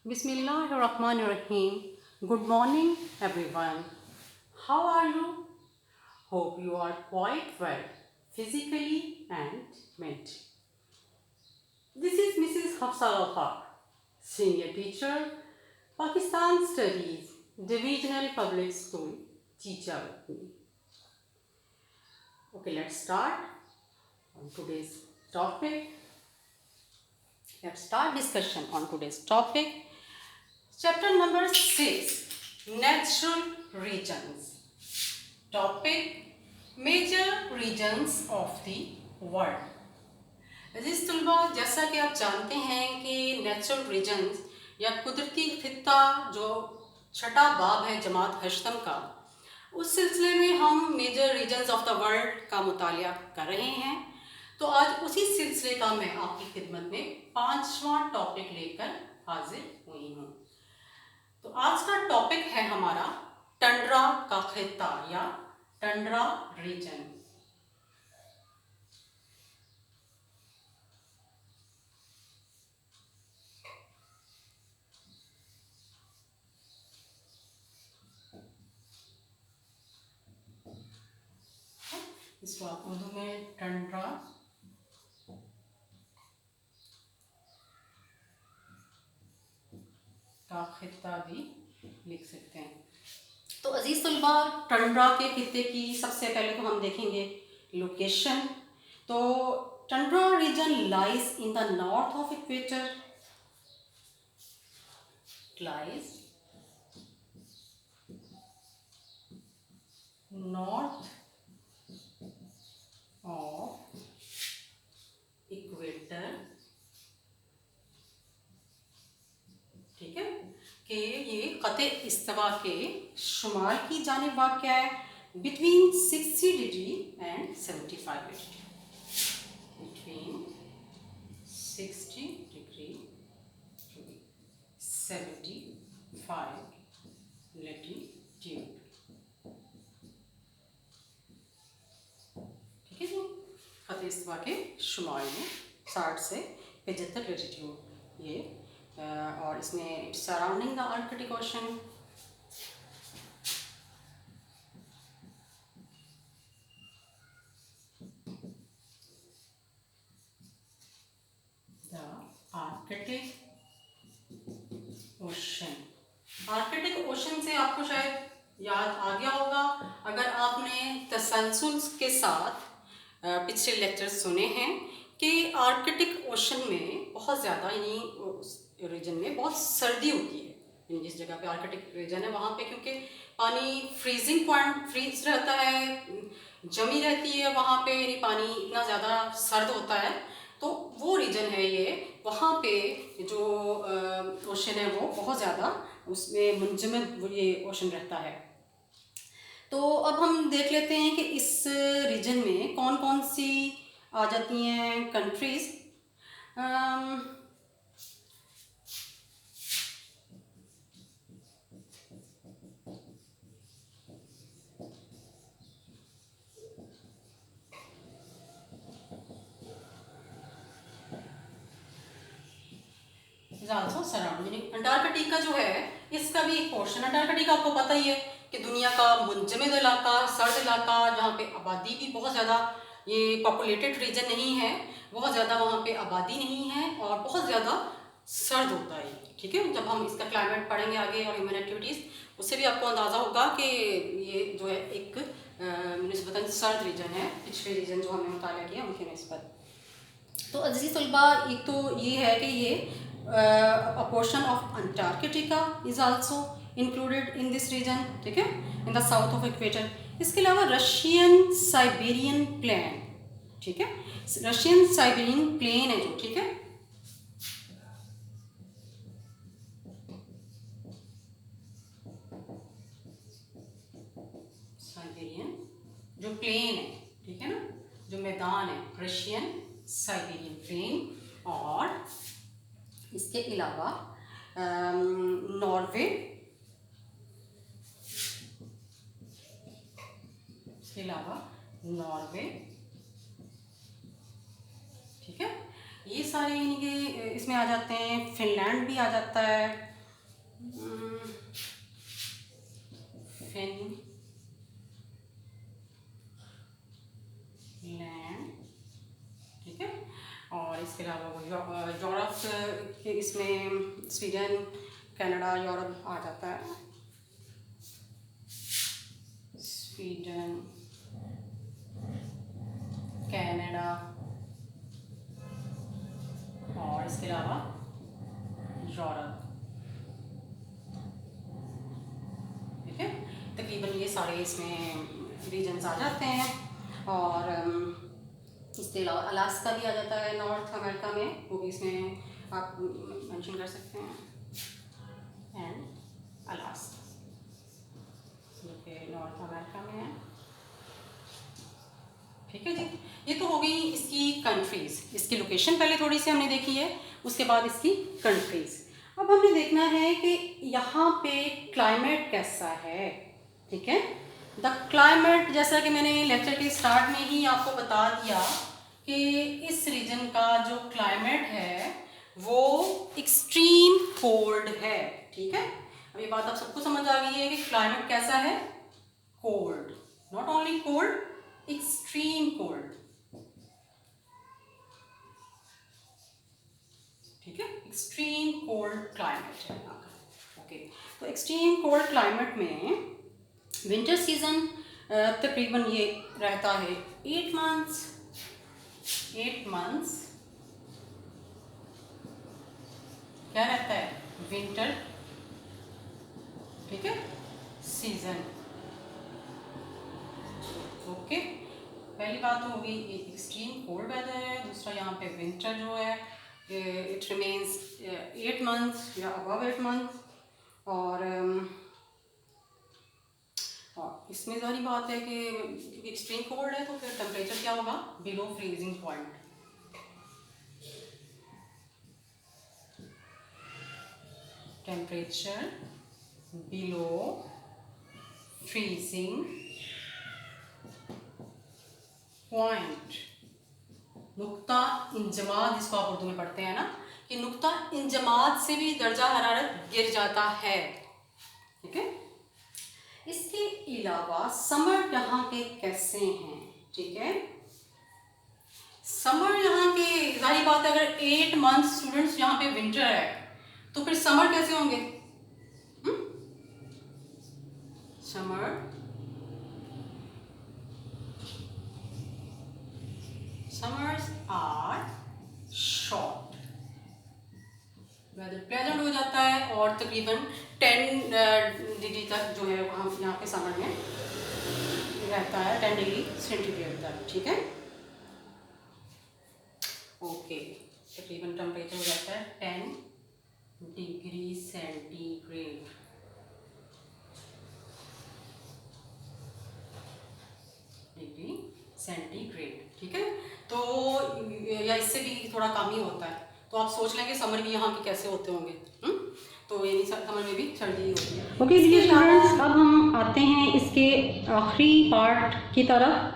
Bismillahirrahmanirrahim. Good morning, everyone. How are you? Hope you are quite well, physically and mentally. This is Mrs. Hafsa Wafaq, Senior Teacher, Pakistan Studies, Divisional Public School, teacher with me. Okay, let's start on today's topic. Let's start discussion on today's topic. Chapter number 6, Natural Regions. Topic, Major Regions of the World. अजीज तलबा, जैसा कि आप जानते हैं कि natural regions या कुदरती खित्ता जो छठा बाब है जमात हश्तम का, उस सिलसिले में हम major regions of the world का मुतालिया कर रहे हैं। तो आज उसी सिलसिले का मैं आपकी खिदमत में 5वां टॉपिक लेकर हाजिर हुई हूँ। तो आज का टॉपिक है हमारा टंड्रा का खित्ता या टंड्रा रीजन। इसको आप उर्दू में टंड्रा का खित्ता भी लिख सकते हैं। तो अजीज तलबा, टंड्रा के खित्ते की सबसे पहले तो हम देखेंगे लोकेशन। तो Tundra reason lies in the north of equator, lies north of equator. ठीक है कि ये क़ते इस्तवा के शुमाल की जानिब वाक़ है, between 60 degree and 75 degree, between 60 degree to 75 latitude. ठीक है जी, क़ते इस्तवा के शुमाल में 60 से 75 लेटीट्यूड ये, और इसमें its surrounding the Arctic ocean. The Arctic ocean, Arctic ocean से आपको शायद याद आ गया होगा अगर आपने तसलसल के साथ पिछले लेक्चर्स सुने हैं कि आर्कटिक ओशन में बहुत ज़्यादा, यानी उस रीजन में बहुत सर्दी होती है। यानी जिस जगह पे आर्कटिक रीजन है वहाँ पे क्योंकि पानी फ्रीजिंग पॉइंट फ्रीज रहता है, जमी रहती है वहाँ पे, यानी पानी इतना ज़्यादा सर्द होता है। तो वो रीजन है ये, वहाँ पे जो ओशन है वो बहुत ज़्यादा उसमें मुंजमद ये ओशन रहता है। तो अब हम देख लेते हैं कि इस रीजन में कौन कौन सी आ जाती हैं कंट्रीज़। आल्सो सराउंडिंग अंटार्कटिका जो है इसका भी एक पोर्शन, अंटार्कटिका आपको पता ही है कि दुनिया का मुंजमद इलाका, सर्द इलाका, जहाँ पे आबादी भी बहुत ज़्यादा, ये पॉपुलेटेड रीजन नहीं है, बहुत ज़्यादा वहाँ पे आबादी नहीं है और बहुत ज़्यादा सर्द होता है। ठीक है, जब हम इसका क्लाइमेट पढ़ेंगे आगे और ह्यूमन एक्टिविटीज़, उससे भी आपको अंदाज़ा होगा कि ये जो है एक निस्बतन सर्द रीजन है। पिछले रीजन जो हमने मुताला किया उनके निस्बत। तो अजीज़ तलबा, एक तो ये है कि ये a portion of Antarctica is also included in this region, ठीक है, in the south of equator। इसके अलावा रशियन साइबेरियन प्लेन, ठीक है, रशियन साइबेरियन प्लेन है जो, ठीक है, साइबेरियन जो प्लेन है, ठीक है ना, जो मैदान है, रशियन साइबेरियन प्लेन। और इसके अलावा नॉर्वे, इसके अलावा नॉर्वे, ठीक है, ये सारे यानी कि इसमें आ जाते हैं। फिनलैंड भी आ जाता है, फिनलैंड, ठीक है। और इसके अलावा यूरोप के इसमें स्वीडन, कनाडा, यूरोप आ जाता है। स्वीडन, कनाडा और इसके अलावा यूरोप, ठीक है। तकरीबन ये सारे इसमें रीजन्स आ जाते हैं। और इसके अलावा अलास्का भी आ जाता है नॉर्थ अमेरिका में, वो भी इसमें आप मेंशन कर सकते हैं। एंड अलास्का जो कि नॉर्थ अमेरिका में है, ठीक है जी। ये तो हो गई इसकी कंट्रीज़, इसकी लोकेशन पहले थोड़ी सी हमने देखी है, उसके बाद इसकी कंट्रीज़। अब हमने देखना है कि यहाँ पे क्लाइमेट कैसा है, ठीक है। द क्लाइमेट, जैसा कि मैंने लेक्चर के स्टार्ट में ही आपको बता दिया कि इस रीजन का जो क्लाइमेट है वो एक्सट्रीम कोल्ड है, ठीक है। अब ये बात आप सबको समझ आ गई है कि क्लाइमेट कैसा है, cold, not only cold, extreme cold, ठीक है। एक्सट्रीम कोल्ड क्लाइमेट है। ओके, तो एक्सट्रीम कोल्ड क्लाइमेट में विंटर सीजन तकरीबन ये रहता है 8 मंथ्स क्या रहता है, विंटर, ठीक है, सीजन। ओके, पहली बात हो गई एक्सट्रीम कोल्ड वेदर है। दूसरा यहाँ पे विंटर जो है इट रिमेन्स 8 मंथ्स या अबव 8 मंथ। और इसमें सारी बात है कि एक्सट्रीम कोल्ड है तो फिर टेम्परेचर क्या होगा, below freezing point. Temperature below freezing point, नुक्ता इंजमाद जिसको आप उर्दू में पढ़ते हैं ना, कि नुक्ता इंजमाद से भी दर्जा हरारत गिर जाता है, ठीक है। इसके अलावा समर यहाँ के कैसे हैं, ठीक है। समर यहाँ के जाहिर बात है, अगर 8 मंथ स्टूडेंट्स यहाँ पे विंटर है तो फिर समर कैसे होंगे, summers are short, weather pleasant हो जाता है और तकरीबन 10 डिग्री तक जो है हम यहाँ पे समर में रहता है, 10 डिग्री सेंटीग्रेड तक, ठीक है। ओके, तकरीबन टेम्परेचर हो जाता है 10 डिग्री सेंटीग्रेड, ठीक है। तो या इससे भी थोड़ा कम ही होता है, तो आप सोच लें कि समर भी यहाँ के कैसे होते होंगे। तो यानी समर में भी सर्दी होती है। ओके स्टूडेंट्स, अब हम आते हैं इसके आखिरी पार्ट की तरफ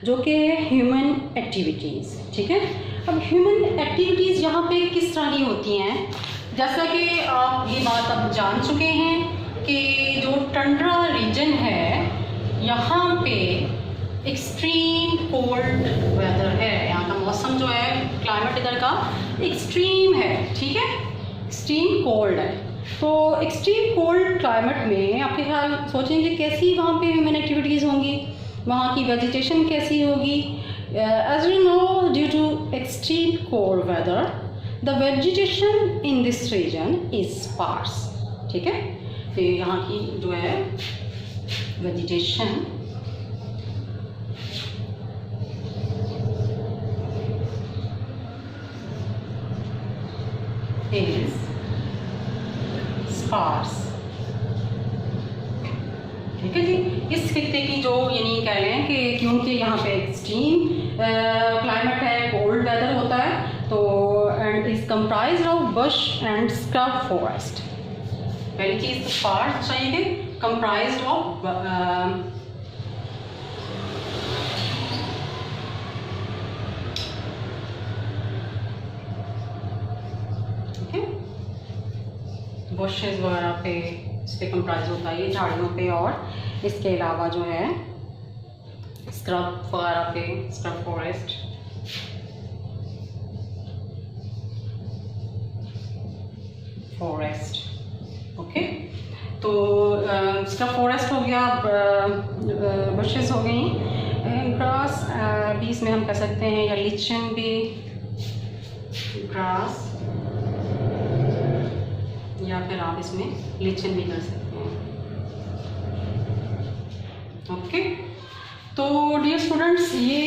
जो कि ह्यूमन एक्टिविटीज़, ठीक है। अब ह्यूमन एक्टिविटीज़ यहाँ पे किस तरह की होती हैं, जैसा कि आप ये बात अब जान चुके हैं कि जो टंड्रा रीजन है यहाँ पे एक्सट्रीम कोल्ड वेदर है, यहाँ का मौसम जो है क्लाइमेट इधर का एक्सट्रीम है, ठीक है, एक्सट्रीम कोल्ड है। तो एक्सट्रीम कोल्ड क्लाइमेट में आपके ख्याल सोचेंगे कैसी वहाँ पे ह्यूमन एक्टिविटीज़ होंगी, वहाँ की वेजिटेशन कैसी होगी। As you know, due to extreme cold weather the vegetation in this region is sparse, ठीक है। तो यहाँ की जो है वेजिटेशन is sparse, ठीक है जी। इस खित्ते की जो यानी कह लें कि क्योंकि यहाँ पे एक्सट्रीम क्लाइमेट है, कोल्ड वेदर होता है, तो and is comprised of Bush and scrub forest. पहली चीज स्पार्स चाहिए, कंप्राइज्ड ऑफ बुशेस वगैरह पे इस पर कंप्राइज होता है, ये झाड़ियों पे और इसके अलावा जो है स्क्रब वगैरह पे, स्क्रब फॉरेस्ट, ओके। तो स्क्रब फॉरेस्ट हो गया, बुशेस हो गई, ग्रास भी इसमें हम कर सकते हैं, या लिचन भी, ग्रास, या फिर आप इसमें लिचन भी कर सकते हैं, ओके। तो डियर स्टूडेंट्स, ये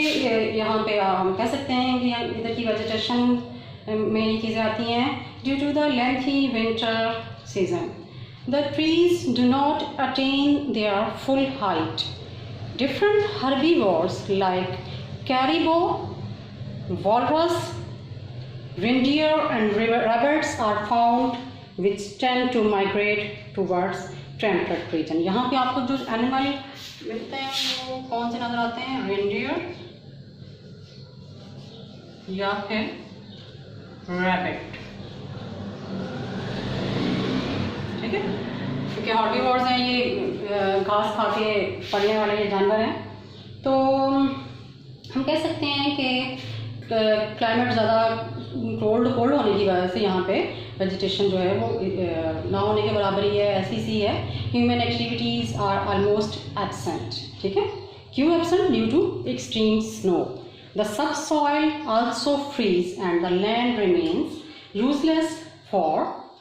यहाँ पे हम कह सकते हैं कि इधर की वेजिटेशन में ये चीज़ें आती हैं। Due to the lengthy winter season the trees do not attain their full height. Different herbivores like caribou, walrus, reindeer and rabbits are found which tend to migrate towards temperate region. यहाँ पे आपको जो animal मिलते हैं वो कौन से नजर आते हैं? रेंडियर या फिर रैबिट, ठीक है, क्योंकि हॉर्बीवोर्स हैं, ये घास खा के पड़ने वाले ये जानवर हैं। तो हम कह सकते हैं कि क्लाइमेट ज़्यादा कोल्ड होने की वजह से यहाँ पे वेजिटेशन जो है वो ना होने के बराबर ही है, ऐसी सी है। Human activities are almost absent, ठीक है। क्यों absent? Due to extreme snow, the subsoil also freeze and the land remains useless for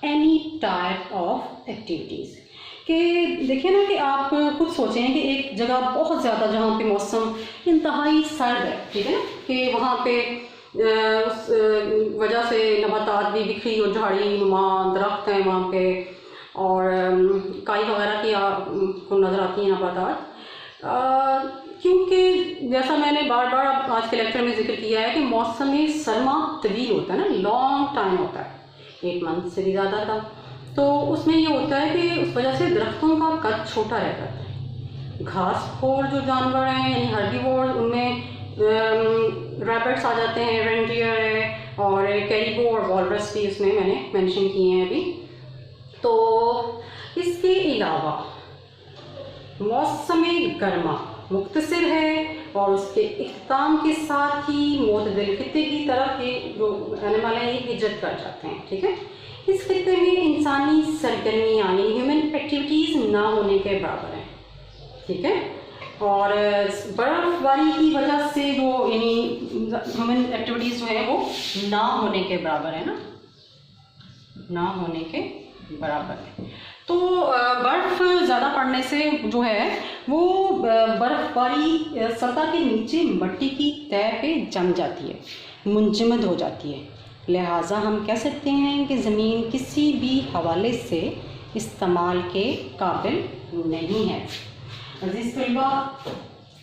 any type of activities. कि देखिए ना कि आप खुद सोचें कि एक जगह बहुत ज़्यादा जहाँ पे मौसम इंतहाई सर्द है, ठीक है ना, कि वहाँ पे उस वजह से नबातात भी बिखरी और झाड़ी नुमा दरख्त हैं वहाँ पे, और काई वगैरह की आपको नज़र आती है नबातात, क्योंकि जैसा मैंने बार बार आज के लेक्चर में जिक्र किया है कि मौसम सरमा तवील होता है ना, लॉन्ग टाइम होता है, 8 मंथ से भी ज़्यादा था। तो उसमें ये होता है कि उस वजह से दरख्तों का कद छोटा रहता है। घासखोर जो जानवर हैं यानी हर्बीवोर, उनमें रैबिट्स आ जाते हैं, रेंडियर है, और कैरिबो और वॉलरस भी उसमें मैंने मेंशन किए हैं अभी। तो इसके अलावा मौसम गर्मा मुख्तसर है, और उसके इख्तिताम के साथ ही मोतदिल खित्ते की तरफ ये जो एनिमल हैं ये हिजरत कर जाते हैं, ठीक है। इस खित्ते में इंसानी सरगर्मियाँ यानी ह्यूमन एक्टिविटीज़ ना होने के बराबर हैं, ठीक है। और बर्फबारी की वजह से जो यानी ह्यूमन एक्टिविटीज़ जो है वो ना होने के बराबर है ना होने के बराबर है। तो बर्फ़ ज़्यादा पड़ने से जो है वो बर्फबारी सतह के नीचे मिट्टी की तह पे जम जाती है, मुंजमद हो जाती है। लिहाजा हम कह सकते हैं कि ज़मीन किसी भी हवाले से इस्तेमाल के काबिल नहीं है। अज़ीज़ तलबा,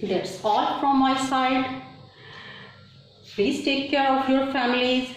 that's all from my side. Please take care of your families.